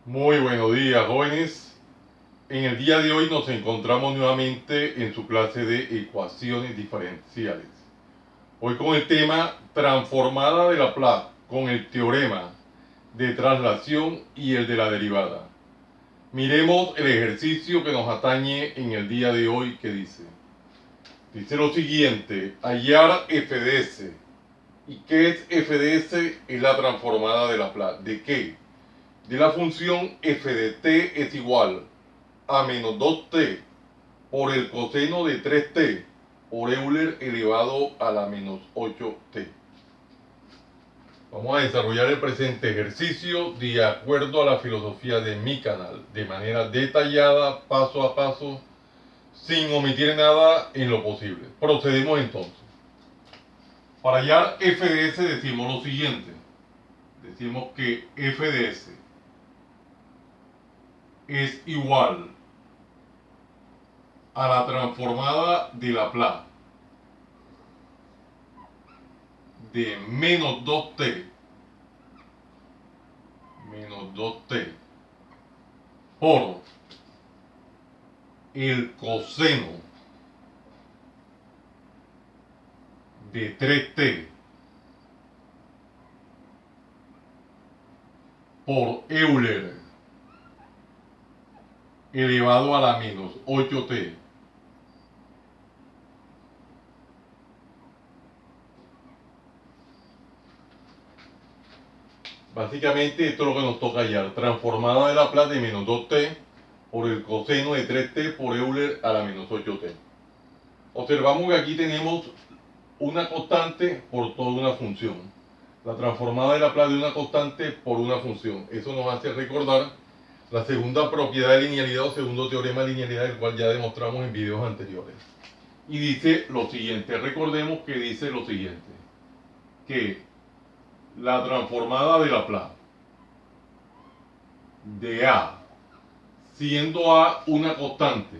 Muy buenos días, jóvenes. En el día de hoy nos encontramos nuevamente en su clase de ecuaciones diferenciales. Hoy con el tema transformada de Laplace con el teorema de traslación y el de la derivada. Miremos el ejercicio que nos atañe en el día de hoy que dice. Dice lo siguiente, hallar f de s. ¿Y qué es f de s? Es la transformada de Laplace. ¿De qué? De la función f de t es igual a menos 2t por el coseno de 3t por Euler elevado a la menos 8t. Vamos a desarrollar el presente ejercicio de acuerdo a la filosofía de mi canal, de manera detallada, paso a paso, sin omitir nada en lo posible. Procedemos entonces. Para hallar f de s decimos lo siguiente. Decimos que f de s es igual a la transformada de Laplace de menos 2t por el coseno de 3t por Euler elevado a la menos 8t. Básicamente esto es lo que nos toca hallar. Transformada de Laplace de menos 2t por el coseno de 3t por Euler a la menos 8t. Observamos que aquí tenemos una constante por toda una función. La transformada de Laplace de una constante por una función. Eso nos hace recordar la segunda propiedad de linealidad o segundo teorema de linealidad, el cual ya demostramos en videos anteriores. Y dice lo siguiente, recordemos que dice lo siguiente, que la transformada de Laplace de A, siendo A una constante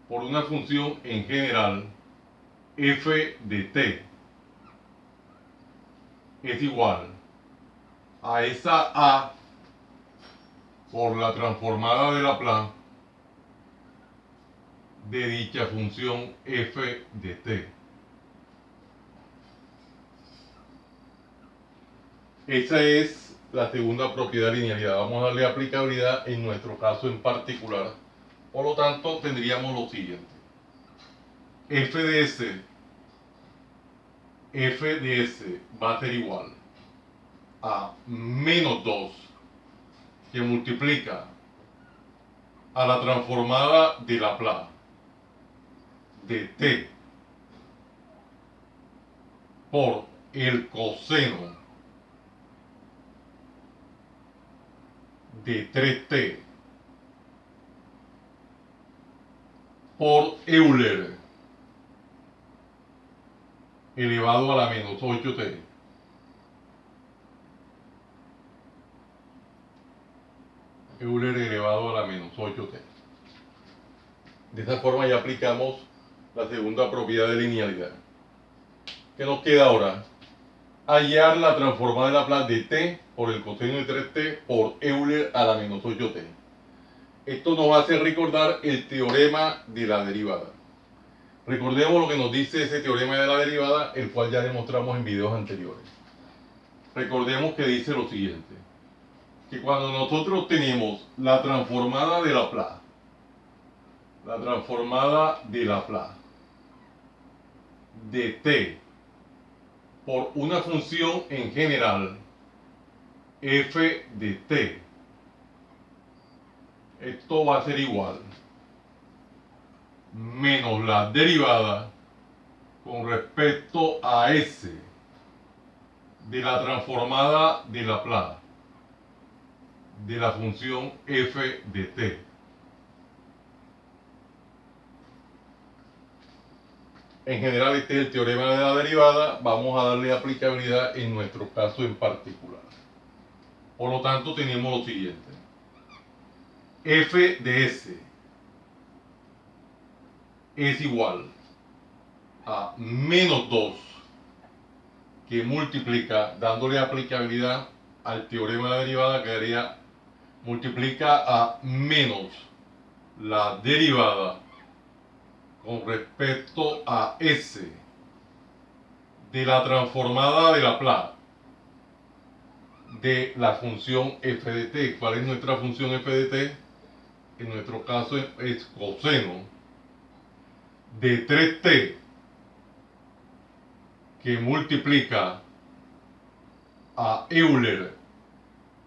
por una función en general, f de t es igual a esa A por la transformada de Laplace de dicha función f de t. Esa es la segunda propiedad de linealidad. Vamos a darle aplicabilidad en nuestro caso en particular. Por lo tanto, tendríamos lo siguiente. f de s va a ser igual a menos 2 que multiplica a la transformada de Laplace de t por el coseno de 3t por Euler elevado a la menos 8t. Euler elevado a la menos 8t. De esta forma ya aplicamos la segunda propiedad de linealidad. ¿Qué nos queda ahora? Hallar la transformada de Laplace de t por el coseno de 3t por Euler a la menos 8t. Esto nos hace recordar el teorema de la derivada. Recordemos lo que nos dice ese teorema de la derivada, el cual ya demostramos en videos anteriores. Recordemos que dice lo siguiente, que cuando nosotros tenemos la transformada de Laplace de t por una función en general f de t, esto va a ser igual menos la derivada con respecto a s de la transformada de Laplace de la función f de t. En general este es el teorema de la derivada, vamos a darle aplicabilidad en nuestro caso en particular. Por lo tanto tenemos lo siguiente, f de s es igual a menos 2 que multiplica, dándole aplicabilidad al teorema de la derivada, quedaría multiplica a menos la derivada con respecto a S de la transformada de Laplace de la función f de t. ¿Cuál es nuestra función f de t? En nuestro caso es coseno de 3t que multiplica a Euler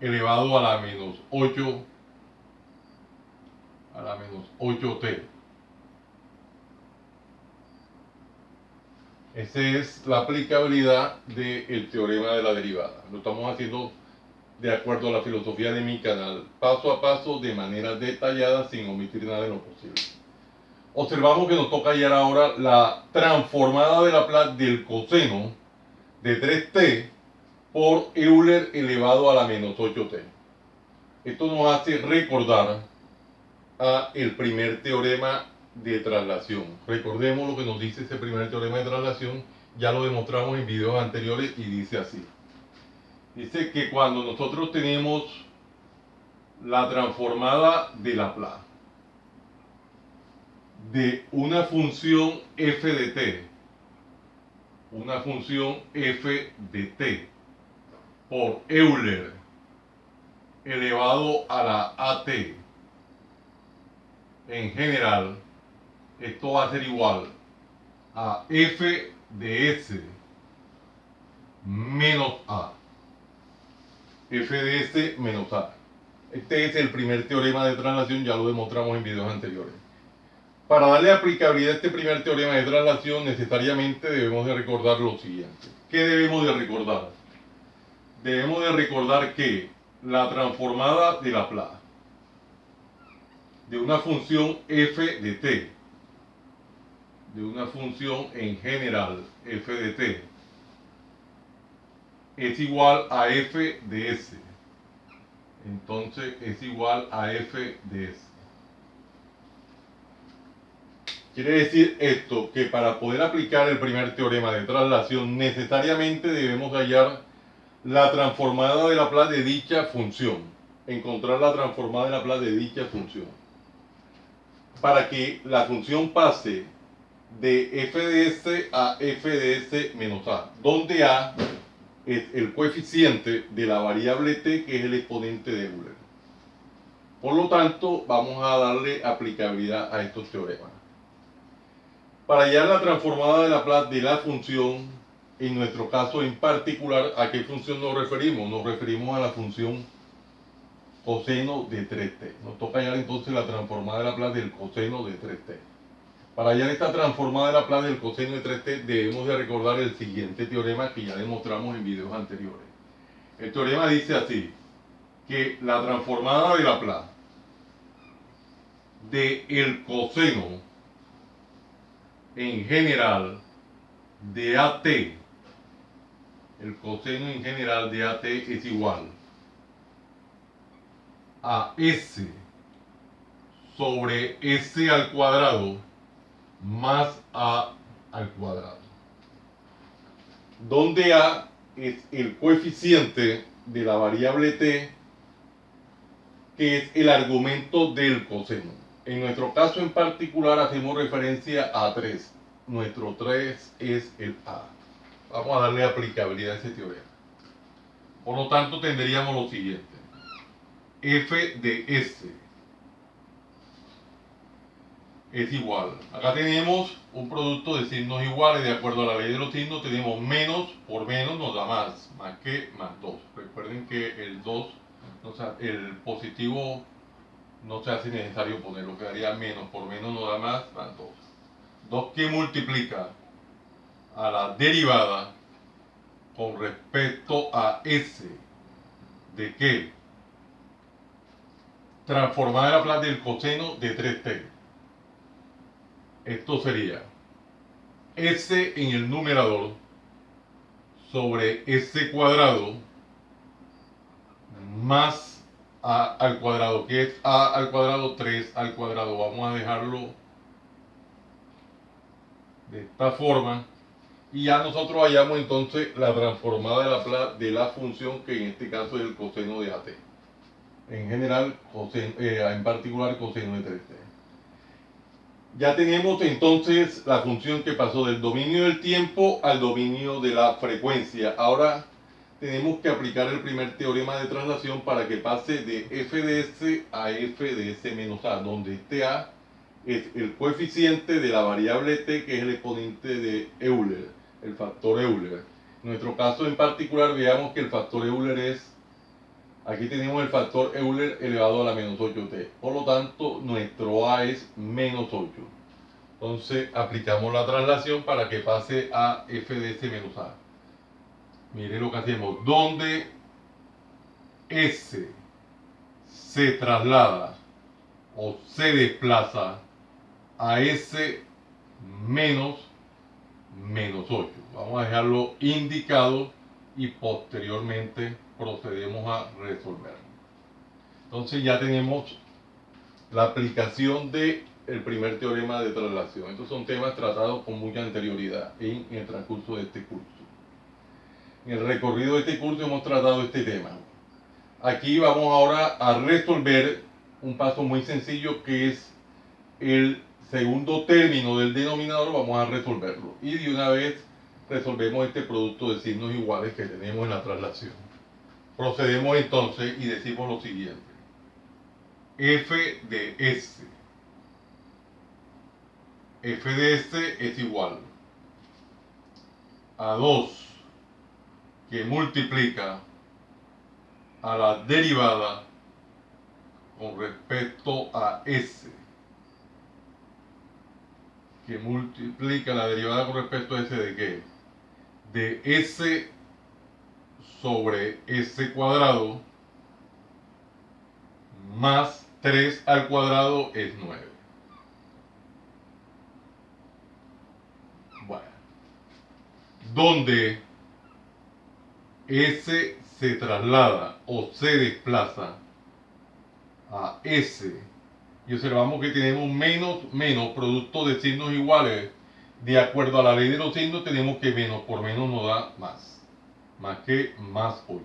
elevado a la menos 8 a la menos 8t. Esa es la aplicabilidad del teorema de la derivada. Lo estamos haciendo de acuerdo a la filosofía de mi canal, paso a paso, de manera detallada, sin omitir nada de lo posible. Observamos que nos toca hallar ahora la transformada de Laplace del coseno de 3t por Euler elevado a la menos 8t. Esto nos hace recordar a el primer teorema de traslación. Recordemos lo que nos dice ese primer teorema de traslación, ya lo demostramos en videos anteriores y dice así. Dice que cuando nosotros tenemos la transformada de Laplace de una función f de t, una función f de t por Euler elevado a la at, en general, esto va a ser igual a f de s menos a. F de s menos a. Este es el primer teorema de traslación, ya lo demostramos en videos anteriores. Para darle aplicabilidad a este primer teorema de traslación, necesariamente debemos de recordar lo siguiente. ¿Qué debemos de recordar? Debemos de recordar que la transformada de Laplace de una función f de t, de una función en general f de t, es igual a f de s. Entonces es igual a f de s. Quiere decir esto que para poder aplicar el primer teorema de traslación necesariamente debemos hallar la transformada de Laplace de dicha función. Encontrar la transformada de Laplace de dicha función. Para que la función pase de f de s a f de s menos a, donde a es el coeficiente de la variable t, que es el exponente de Euler. Por lo tanto, vamos a darle aplicabilidad a estos teoremas. Para hallar la transformada de Laplace de la función, en nuestro caso en particular, ¿a qué función nos referimos? Nos referimos a la función coseno de 3t. Nos toca hallar entonces la transformada de Laplace del coseno de 3t. Para hallar esta transformada de Laplace del coseno de 3t, debemos de recordar el siguiente teorema que ya demostramos en videos anteriores. El teorema dice así, que la transformada de Laplace de el coseno en general de AT, el coseno en general de AT es igual a S sobre S al cuadrado más A al cuadrado, donde A es el coeficiente de la variable t, que es el argumento del coseno. En nuestro caso en particular hacemos referencia a 3. Nuestro 3 es el A. Vamos a darle aplicabilidad a ese teorema. Por lo tanto, tendríamos lo siguiente. F de S es igual. Acá tenemos un producto de signos iguales. De acuerdo a la ley de los signos, tenemos menos por menos nos da más. Más que más 2. Recuerden que el 2, o sea, el positivo no se hace necesario ponerlo. Quedaría menos por menos nos da más 2. 2 que multiplica a la derivada con respecto a S de que transformar la Laplace del coseno de 3t. Esto sería S en el numerador sobre S cuadrado más A al cuadrado, que es A al cuadrado 3 al cuadrado. Vamos a dejarlo de esta forma. Y ya nosotros hallamos entonces la transformada de Laplace de la función, que en este caso es el coseno de AT. en general, en particular coseno de 3t. Ya tenemos entonces la función que pasó del dominio del tiempo al dominio de la frecuencia. Ahora tenemos que aplicar el primer teorema de traslación para que pase de f de s a f de s menos a, donde este a es el coeficiente de la variable t, que es el exponente de Euler, el factor Euler. En nuestro caso en particular, veamos que el factor Euler es, aquí tenemos el factor Euler elevado a la menos 8t. Por lo tanto, nuestro a es menos 8. Entonces, aplicamos la traslación para que pase a f de s menos a. Mire lo que hacemos, donde s se traslada o se desplaza a s menos 8. Vamos a dejarlo indicado y posteriormente procedemos a resolverlo. Entonces ya tenemos la aplicación del primer teorema de traslación. Estos son temas tratados con mucha anterioridad en el transcurso de este curso. En el recorrido de este curso hemos tratado este tema. Aquí vamos ahora a resolver un paso muy sencillo, que es el segundo término del denominador. Vamos a resolverlo y de una vez resolvemos este producto de signos iguales que tenemos en la traslación. Procedemos entonces y decimos lo siguiente: f de s es igual a 2 que multiplica a la derivada con respecto a s, que multiplica la derivada con respecto a s de qué, de s sobre s cuadrado más 3 al cuadrado es 9. Bueno, donde s se traslada o se desplaza a s, y observamos que tenemos menos producto de signos iguales. De acuerdo a la ley de los signos, tenemos que menos por menos nos da más que más 8.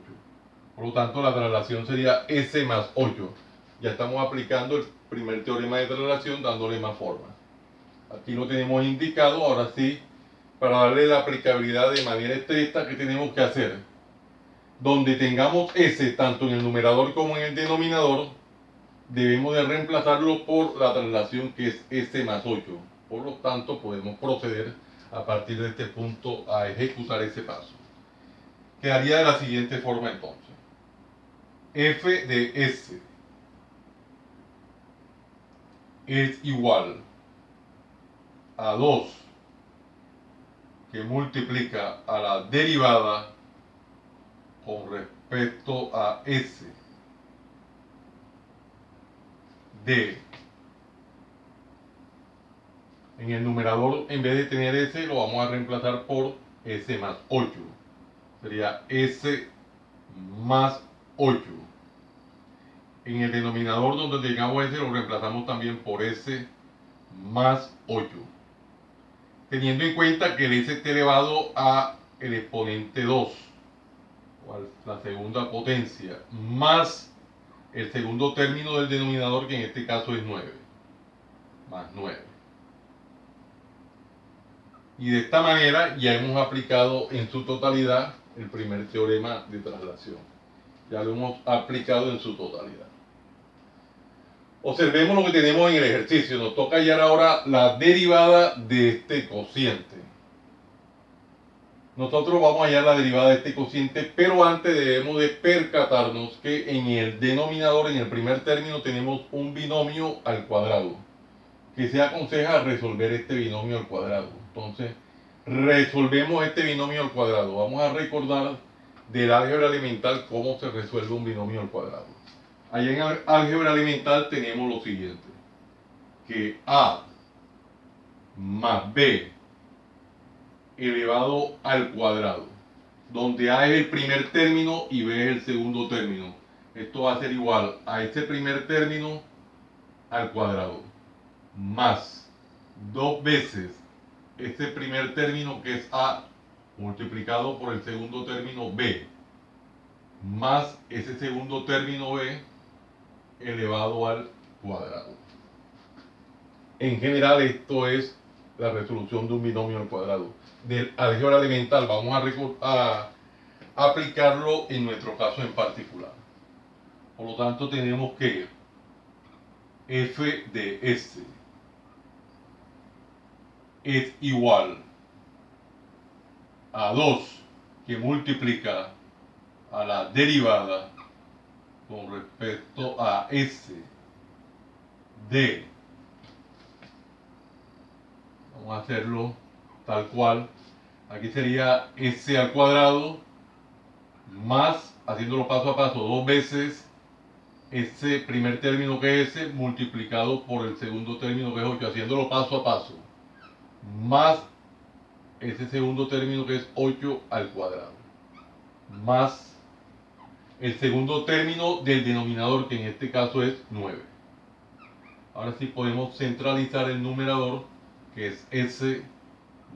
Por lo tanto, la traslación sería s más 8. Ya estamos aplicando el primer teorema de traslación, dándole más forma. Aquí lo tenemos indicado. Ahora sí, para darle la aplicabilidad de manera estricta, ¿qué tenemos que hacer? Donde tengamos s tanto en el numerador como en el denominador, debemos de reemplazarlo por la traslación, que es s más 8. Por lo tanto, podemos proceder a partir de este punto a ejecutar ese paso. Quedaría de la siguiente forma entonces: f de s es igual a 2 que multiplica a la derivada con respecto a s de, en el numerador, en vez de tener s, lo vamos a reemplazar por s más 8. Sería s más 8. En el denominador, donde tengamos s, lo reemplazamos también por s más 8. Teniendo en cuenta que el s está elevado a el exponente 2, o a la segunda potencia, más el segundo término del denominador, que en este caso es 9, más 9. Y de esta manera ya hemos aplicado en su totalidad el primer teorema de traslación. Ya lo hemos aplicado en su totalidad. Observemos lo que tenemos en el ejercicio. Nos toca hallar ahora la derivada de este cociente. Nosotros vamos a hallar la derivada de este cociente, pero antes debemos de percatarnos que en el denominador, en el primer término, tenemos un binomio al cuadrado, que se aconseja resolver este binomio al cuadrado. Entonces, resolvemos este binomio al cuadrado. Vamos a recordar del álgebra elemental cómo se resuelve un binomio al cuadrado. Allá en álgebra elemental tenemos lo siguiente: que a más b elevado al cuadrado, donde a es el primer término y b es el segundo término. Esto va a ser igual a este primer término al cuadrado, más 2 veces este primer término, que es a, multiplicado por el segundo término b, más ese segundo término b, elevado al cuadrado. En general, esto es la resolución de un binomio al cuadrado. Del álgebra elemental vamos a aplicarlo en nuestro caso en particular. Por lo tanto, tenemos que f de s es igual a 2 que multiplica a la derivada con respecto a s de, vamos a hacerlo tal cual, aquí sería s al cuadrado más, haciéndolo paso a paso, dos veces ese primer término que es s multiplicado por el segundo término que es 8, haciéndolo paso a paso, más ese segundo término que es 8 al cuadrado, más el segundo término del denominador, que en este caso es 9. Ahora sí podemos centralizar el numerador, que es s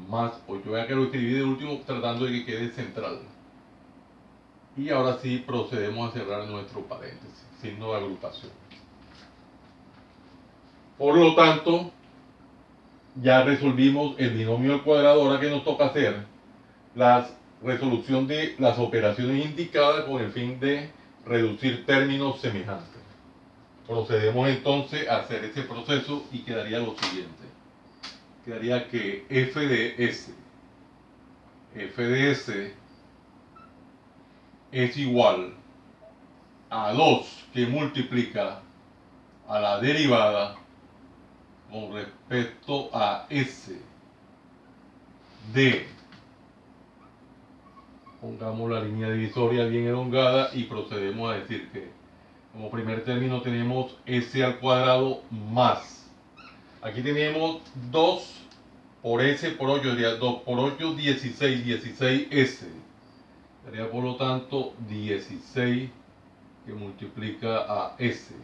más 8. Vea que lo escribí de último tratando de que quede central. Y ahora sí procedemos a cerrar nuestro paréntesis, signo de agrupación. Por lo tanto, ya resolvimos el binomio al cuadrado. Ahora que nos toca hacer la resolución de las operaciones indicadas con el fin de reducir términos semejantes. Procedemos entonces a hacer ese proceso y quedaría lo siguiente. Quedaría que f de s es igual a 2 que multiplica a la derivada con respecto a s de, pongamos la línea divisoria bien elongada y procedemos a decir que como primer término tenemos s al cuadrado más, aquí tenemos 2 por s por 8, sería 2 por 8, 16, 16s, sería por lo tanto 16 que multiplica a s,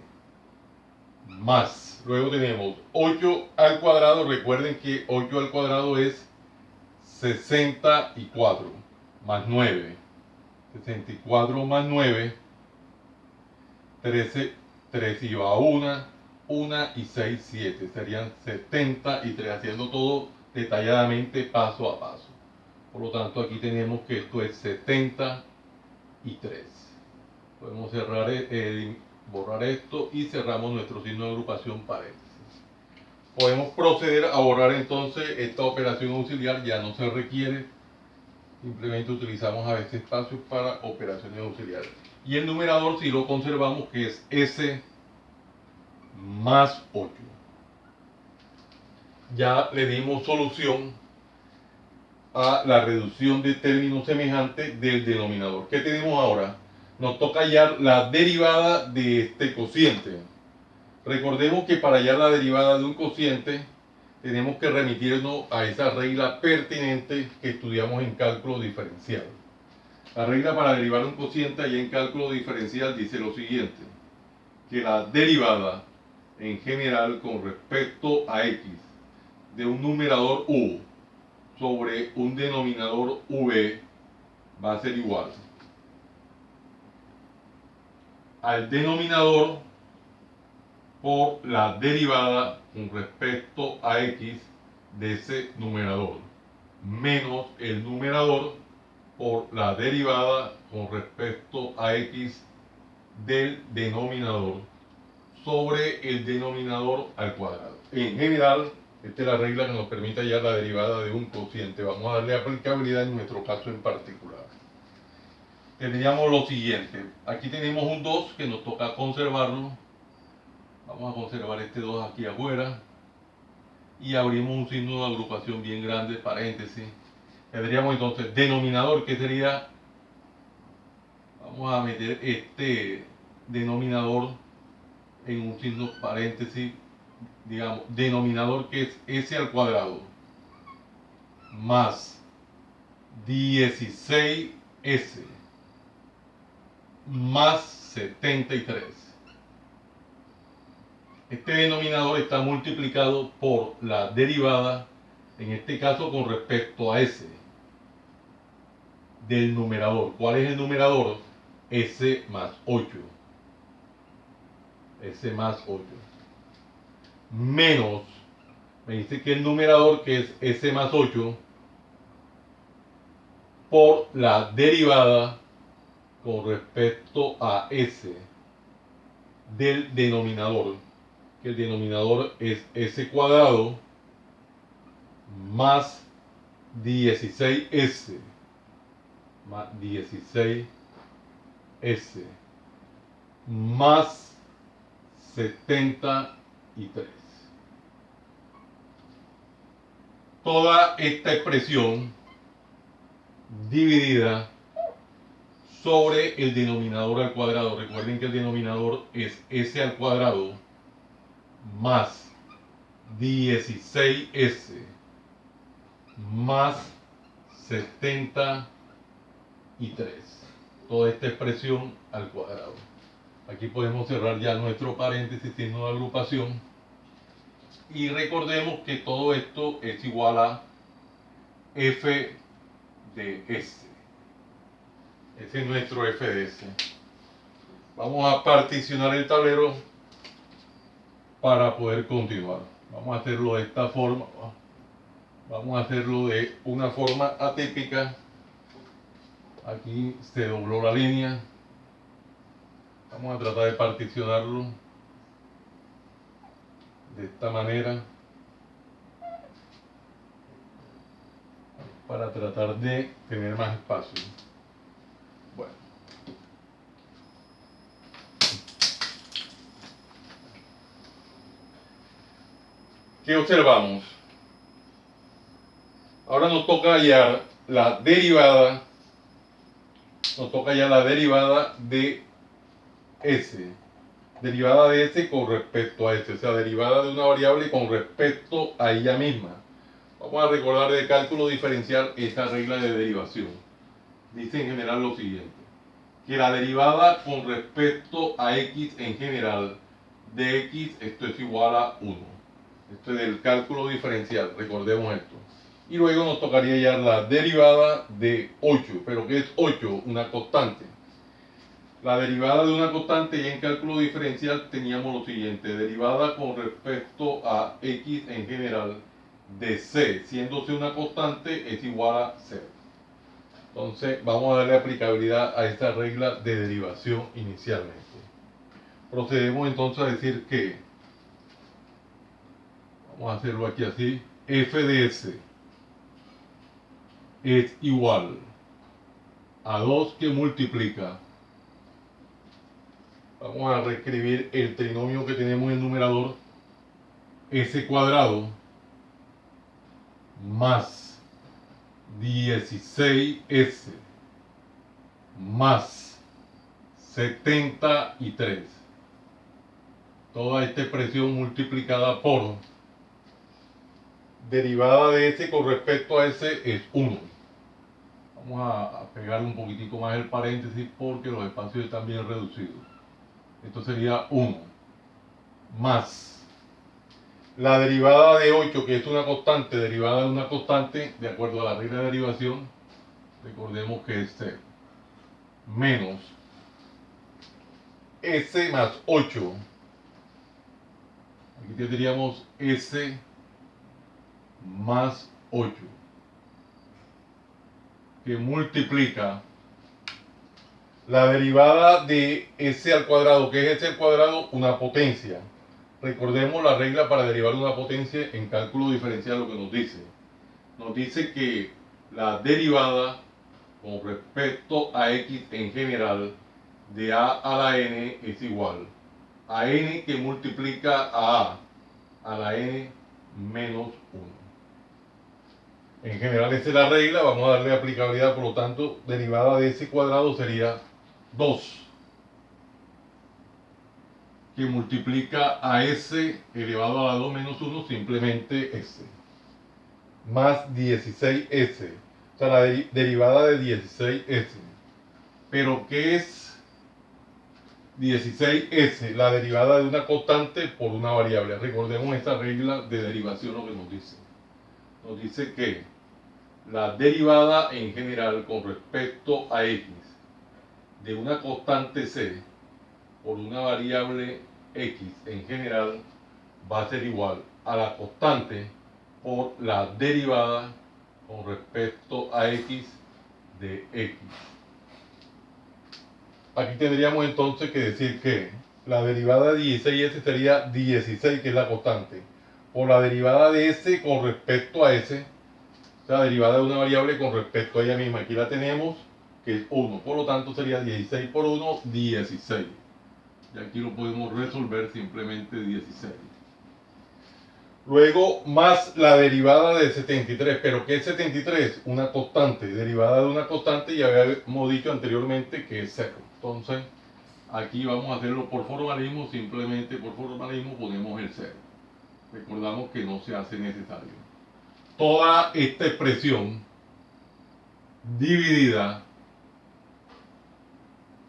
más, luego tenemos 8 al cuadrado, recuerden que 8 al cuadrado es 64, más 9, 64 más 9, 13, 3 y va 1 y 6, 7, serían 73, haciendo todo detalladamente paso a paso. Por lo tanto, aquí tenemos que esto es 73. Podemos cerrar, borrar esto y cerramos nuestro signo de agrupación paréntesis. Podemos proceder a borrar entonces esta operación auxiliar, ya no se requiere, simplemente utilizamos a veces espacios para operaciones auxiliares. Y el numerador si lo conservamos, que es s más 8. Ya le dimos solución a la reducción de términos semejantes del denominador. ¿Qué tenemos ahora? Nos toca hallar la derivada de este cociente. Recordemos que para hallar la derivada de un cociente tenemos que remitirnos a esa regla pertinente que estudiamos en cálculo diferencial. La regla para derivar un cociente allá en cálculo diferencial dice lo siguiente, que la derivada en general con respecto a x de un numerador u sobre un denominador v va a ser igual al denominador por la derivada con respecto a x de ese numerador menos el numerador por la derivada con respecto a x del denominador sobre el denominador al cuadrado. En general, esta es la regla que nos permite hallar la derivada de un cociente. Vamos a darle aplicabilidad en nuestro caso en particular. Tendríamos lo siguiente. Aquí tenemos un 2 que nos toca conservarlo. Vamos a conservar este 2 aquí afuera. Y abrimos un signo de agrupación bien grande, paréntesis. Tendríamos entonces denominador, que sería, vamos a meter este denominador en un signo paréntesis, digamos, denominador que es s al cuadrado más 16s más 73. Este denominador está multiplicado por la derivada, en este caso con respecto a s del numerador. ¿Cuál es el numerador? S más 8. S más 8. Menos, me dice que el numerador, que es S más 8, por la derivada con respecto a S del denominador, que el denominador es S cuadrado más 16S más 16S más 73. Toda esta expresión dividida sobre el denominador al cuadrado. Recuerden que el denominador es S al cuadrado más 16S más 73. Toda esta expresión al cuadrado. Aquí podemos cerrar ya nuestro paréntesis, signo de agrupación. Y recordemos que todo esto es igual a f de s. Ese es nuestro f de s. Vamos a particionar el tablero para poder continuar. Vamos a hacerlo de esta forma. Vamos a hacerlo de una forma atípica. Aquí se dobló la línea. Vamos a tratar de particionarlo de esta manera para tratar de tener más espacio. Bueno. ¿Qué observamos? Ahora nos toca hallar la derivada. Nos toca hallar la derivada de S. Derivada de S con respecto a S. O sea, derivada de una variable con respecto a ella misma. Vamos a recordar de cálculo diferencial esta regla de derivación. Dice en general lo siguiente: que la derivada con respecto a x en general de x, esto es igual a 1. Esto es del cálculo diferencial, recordemos esto. Y luego nos tocaría hallar la derivada de 8. ¿Pero qué es 8? Una constante. La derivada de una constante, y en cálculo diferencial teníamos lo siguiente: derivada con respecto a x en general de c, siendo c una constante, es igual a 0. Entonces vamos a darle aplicabilidad a esta regla de derivación inicialmente. Procedemos entonces a decir que, vamos a hacerlo aquí así, f de s es igual a 2 que multiplica. Vamos a reescribir el trinomio que tenemos en el numerador, s cuadrado más 16s más 73. Toda esta expresión multiplicada por derivada de s con respecto a s es 1. Vamos a pegar un poquitico más el paréntesis porque los espacios están bien reducidos. Esto sería 1 más la derivada de 8, que es una constante, derivada de una constante, de acuerdo a la regla de derivación, recordemos que es 0, menos s más 8. Aquí tendríamos s más 8, que multiplica la derivada de s al cuadrado. ¿Qué es s al cuadrado? Una potencia. Recordemos la regla para derivar una potencia en cálculo diferencial. Lo que nos dice que la derivada con respecto a x en general de a la n es igual a n que multiplica a la n menos 1. En general esa es la regla, vamos a darle aplicabilidad, por lo tanto derivada de s cuadrado sería 2 que multiplica a s elevado a la 2 menos 1, simplemente s, más 16s, o sea, la derivada de 16s. ¿Pero qué es 16s? La derivada de una constante por una variable. Recordemos esta regla de derivación, lo que nos dice. Nos dice que la derivada en general con respecto a x de una constante c por una variable x en general va a ser igual a la constante por la derivada con respecto a x de x. Aquí tendríamos entonces que decir que la derivada de 16s sería 16, que es la constante, por la derivada de s con respecto a s, o sea, derivada de una variable con respecto a ella misma. Aquí la tenemos, que es 1, por lo tanto sería 16 por 1, 16. Y aquí lo podemos resolver simplemente 16. Luego, más la derivada de 73. ¿Pero qué es 73? Una constante. Derivada de una constante, ya habíamos dicho anteriormente que es 0. Entonces, aquí vamos a hacerlo por formalismo. Simplemente por formalismo ponemos el 0. Recordamos que no se hace necesario. Toda esta expresión dividida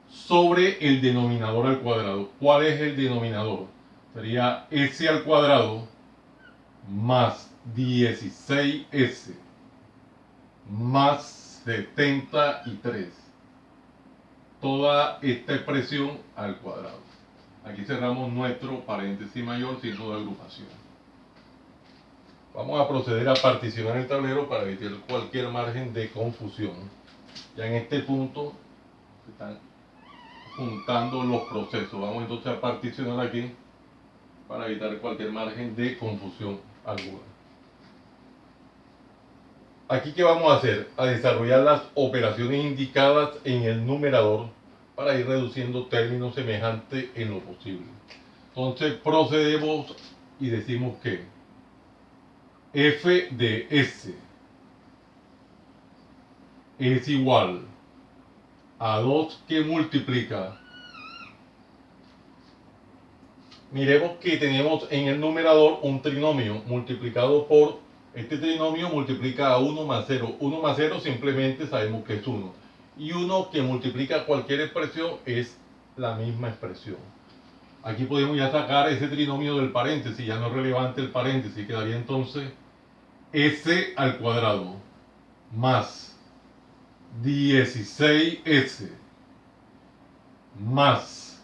sobre el denominador al cuadrado. ¿Cuál es el denominador? Sería s al cuadrado más 16s más 73. Toda esta expresión al cuadrado. Aquí cerramos nuestro paréntesis mayor, signo de agrupación. Vamos a proceder a particionar el tablero para evitar cualquier margen de confusión. Ya en este punto se están juntando los procesos. Vamos entonces a particionar aquí para evitar cualquier margen de confusión alguna. Aquí, ¿qué vamos a hacer? A desarrollar las operaciones indicadas en el numerador para ir reduciendo términos semejantes en lo posible. Entonces procedemos y decimos que f de s es igual a 2 que multiplica. Miremos que tenemos en el numerador un trinomio multiplicado por, este trinomio multiplica a 1 más 0. 1 más 0 simplemente sabemos que es 1. Y 1 que multiplica cualquier expresión es la misma expresión. Aquí podemos ya sacar ese trinomio del paréntesis, ya no es relevante el paréntesis, quedaría entonces s al cuadrado más 16s más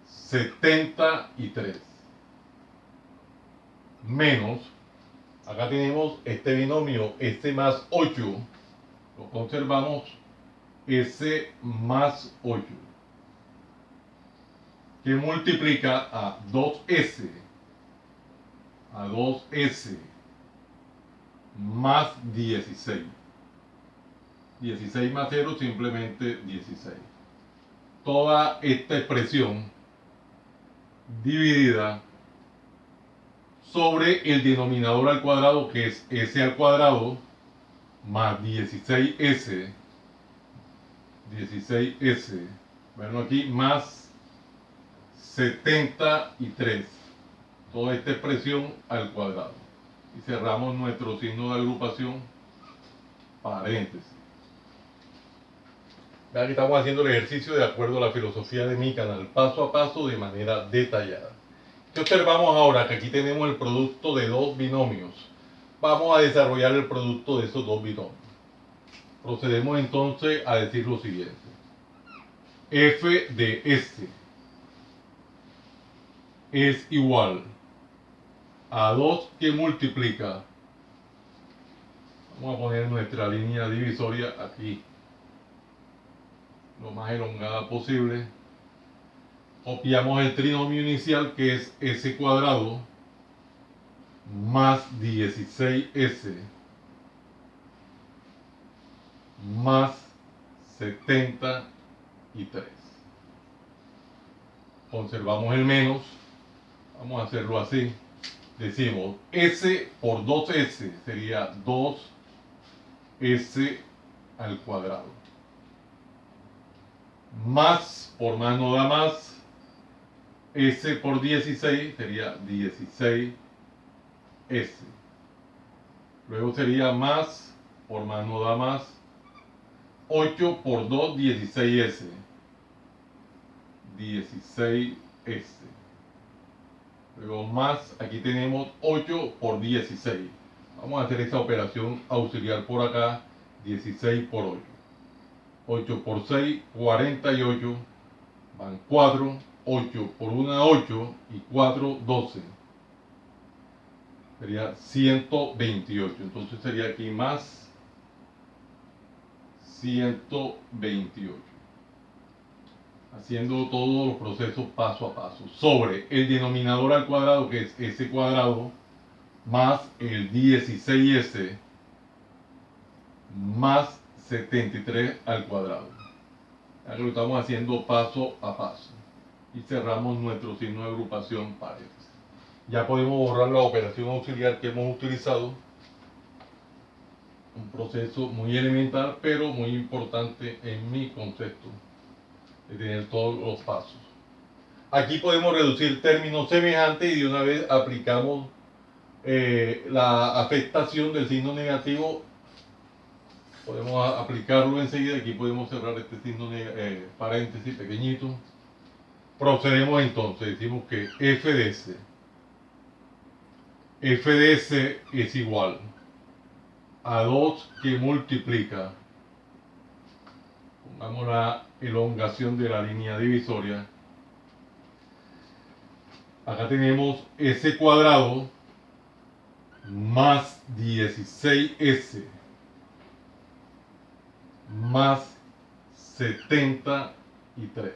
73 menos, acá tenemos este binomio s más 8, lo conservamos, s más 8, que multiplica a 2s más 16. 16 más 0 simplemente 16. Toda esta expresión dividida sobre el denominador al cuadrado, que es s al cuadrado más 16s, bueno, aquí más 73. Toda esta expresión al cuadrado. Y cerramos nuestro signo de agrupación, paréntesis. Vean que estamos haciendo el ejercicio de acuerdo a la filosofía de mi canal, paso a paso, de manera detallada. ¿Qué observamos ahora? Que aquí tenemos el producto de dos binomios. Vamos a desarrollar el producto de esos dos binomios. Procedemos entonces a decir lo siguiente. F de s es igual a 2 que multiplica. Vamos a poner nuestra línea divisoria aquí, lo más elongada posible. Copiamos el trinomio inicial, que es s cuadrado más 16s más 73. Conservamos el menos. Vamos a hacerlo así. Decimos s por 2s sería 2s al cuadrado. Más, por más no da más, s por 16 sería 16s. Luego sería más, por más no da más, 8 por 2, 16s. 16s. Luego más, aquí tenemos 8 por 16. Vamos a hacer esta operación auxiliar por acá, 16 por 8. 8 por 6, 48, van 4. 8 por 1, 8 y 4, 12. Sería 128. Entonces sería aquí más 128. Haciendo todos los procesos paso a paso. Sobre el denominador al cuadrado, que es s cuadrado, más el 16s, más 73 al cuadrado. Ya lo estamos haciendo paso a paso. Y cerramos nuestro signo de agrupación paréntesis. Ya podemos borrar la operación auxiliar que hemos utilizado. Un proceso muy elemental, pero muy importante en mi concepto de tener todos los pasos. Aquí podemos reducir términos semejantes y de una vez aplicamos la afectación del signo negativo. Podemos aplicarlo enseguida. Aquí podemos cerrar este signo paréntesis pequeñito. Procedemos entonces. Decimos que f de s es igual a 2 que multiplica, pongamos la elongación de la línea divisoria. Acá tenemos s cuadrado más 16s más 73.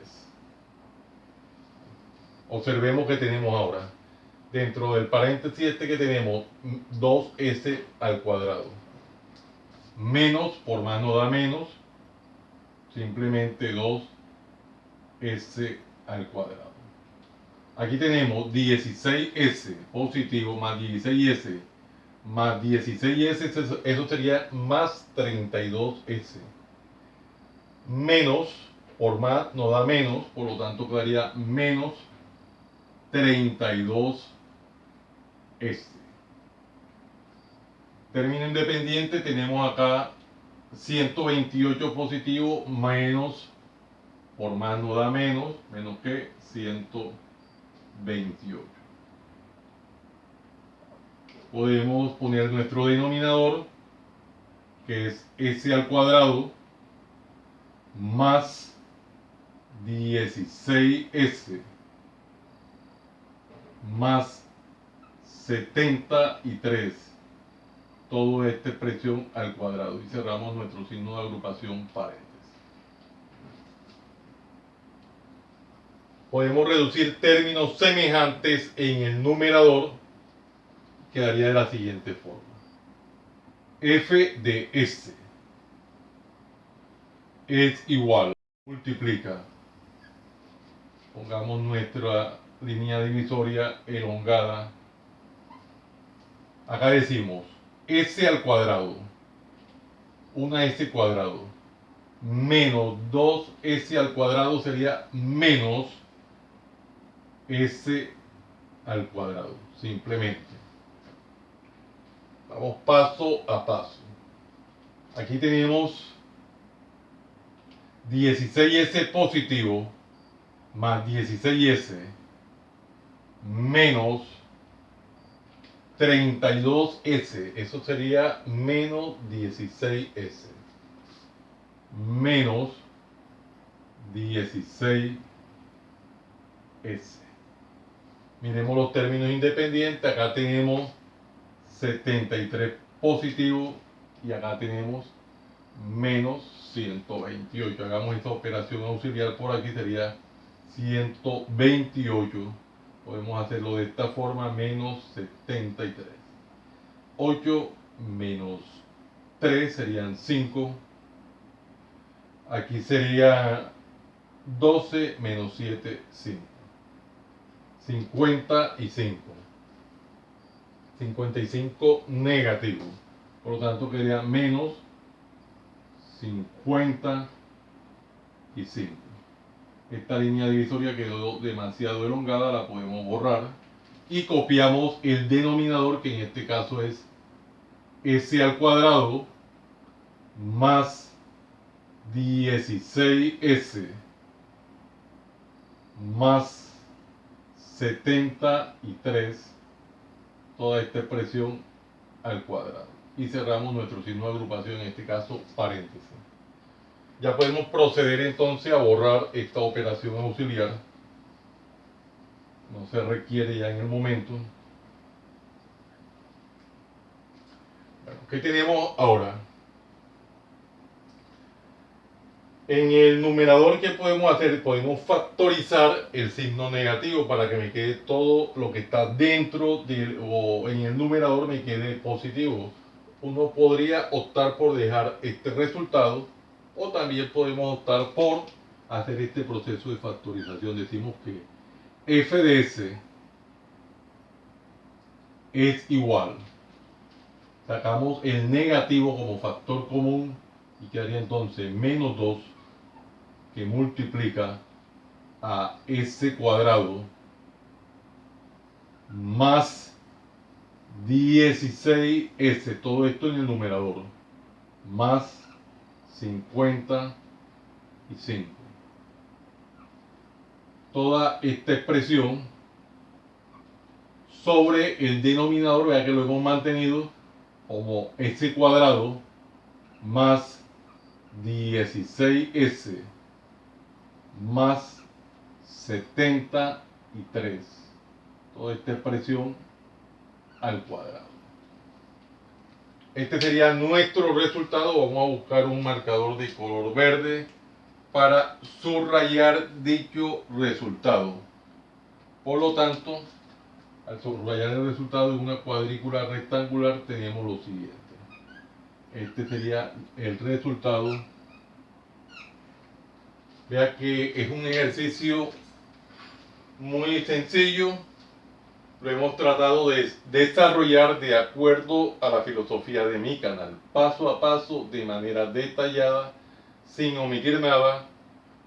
Observemos que tenemos ahora, dentro del paréntesis este que tenemos, 2s al cuadrado. Menos, por más no da menos, simplemente 2s al cuadrado. Aquí tenemos 16s positivo más 16s más 16s, eso sería más 32s. Menos, por más no da menos, por lo tanto quedaría menos 32s. Término independiente, tenemos acá 128 positivo menos, por más no da menos, menos que 128. Podemos poner nuestro denominador, que es s al cuadrado más 16s más 73, toda esta expresión al cuadrado, y cerramos nuestro signo de agrupación paréntesis. Podemos reducir términos semejantes en el numerador. Quedaría de la siguiente forma: f de s es igual, multiplica, pongamos nuestra línea divisoria elongada. Acá decimos s al cuadrado, una s cuadrado, menos 2s al cuadrado sería menos s al cuadrado, simplemente. Vamos paso a paso. Aquí tenemos 16s positivo más 16s menos 32s, eso sería menos 16s, menos 16s. Miremos los términos independientes. Acá tenemos 73 positivo y acá tenemos menos 128. Hagamos esta operación auxiliar por aquí, sería 128. Podemos hacerlo de esta forma: menos 73. 8 menos 3 serían 5. Aquí sería 12 menos 7, 5. 55. 55 negativo. Por lo tanto, quedaría menos 55. Esta línea divisoria quedó demasiado elongada, la podemos borrar. Y copiamos el denominador, que en este caso es s al cuadrado más 16s más 73, toda esta expresión al cuadrado. Y cerramos nuestro signo de agrupación, en este caso paréntesis. Ya podemos proceder entonces a borrar esta operación auxiliar. no se requiere ya en el momento. Bueno, ¿qué tenemos ahora? En el numerador, ¿qué podemos hacer? Podemos factorizar el signo negativo para que me quede todo lo que está dentro o en el numerador me quede positivo. Uno podría optar por dejar este resultado o también podemos optar por hacer este proceso de factorización. Decimos que f de s es igual. Sacamos el negativo como factor común y quedaría entonces menos 2 que multiplica a s cuadrado más 16s, todo esto en el numerador, más 55. Toda esta expresión sobre el denominador, vea que lo hemos mantenido como s cuadrado más 16s más 73. Toda esta expresión al cuadrado. Este sería nuestro resultado. Vamos a buscar un marcador de color verde para subrayar dicho resultado. Por lo tanto, al subrayar el resultado en una cuadrícula rectangular tenemos lo siguiente. Este sería el resultado. Vea que es un ejercicio muy sencillo. Lo hemos tratado de desarrollar de acuerdo a la filosofía de mi canal, paso a paso, de manera detallada, sin omitir nada.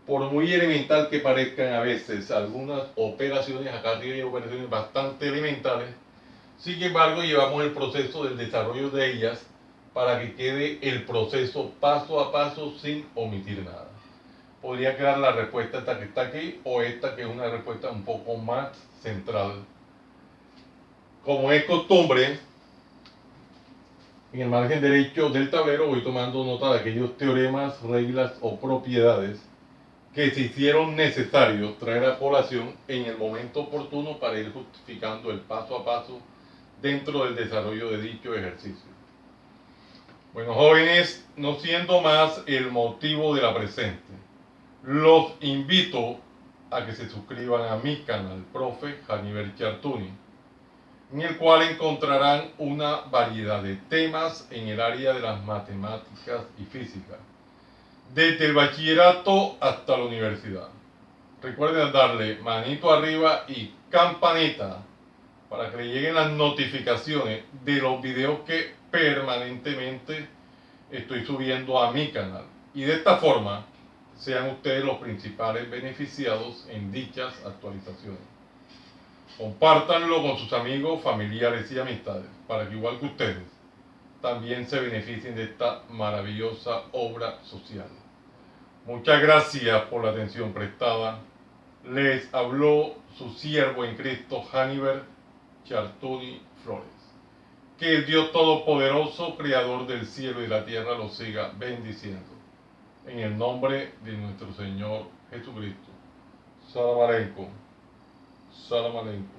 Por muy elemental que parezcan a veces algunas operaciones, acá arriba hay operaciones bastante elementales, sin embargo llevamos el proceso del desarrollo de ellas para que quede el proceso paso a paso sin omitir nada. Podría quedar la respuesta esta que está aquí o esta que es una respuesta un poco más central. Como es costumbre, en el margen derecho del tablero voy tomando nota de aquellos teoremas, reglas o propiedades que se hicieron necesarios traer a colación en el momento oportuno para ir justificando el paso a paso dentro del desarrollo de dicho ejercicio. Bueno, jóvenes, no siendo más el motivo de la presente, los invito a que se suscriban a mi canal, Profe Haniver Chartuni, en el cual encontrarán una variedad de temas en el área de las matemáticas y física, desde el bachillerato hasta la universidad. Recuerden darle manito arriba y campanita para que le lleguen las notificaciones de los videos que permanentemente estoy subiendo a mi canal. Y de esta forma sean ustedes los principales beneficiados en dichas actualizaciones. Compártanlo con sus amigos, familiares y amistades para que igual que ustedes también se beneficien de esta maravillosa obra social. Muchas gracias por la atención prestada. Les habló su siervo en Cristo, Haniver Chartuni Flores. Que el Dios Todopoderoso, Creador del cielo y la tierra, los siga bendiciendo. En el nombre de nuestro Señor Jesucristo. Salam aleikum. Salam aleikum.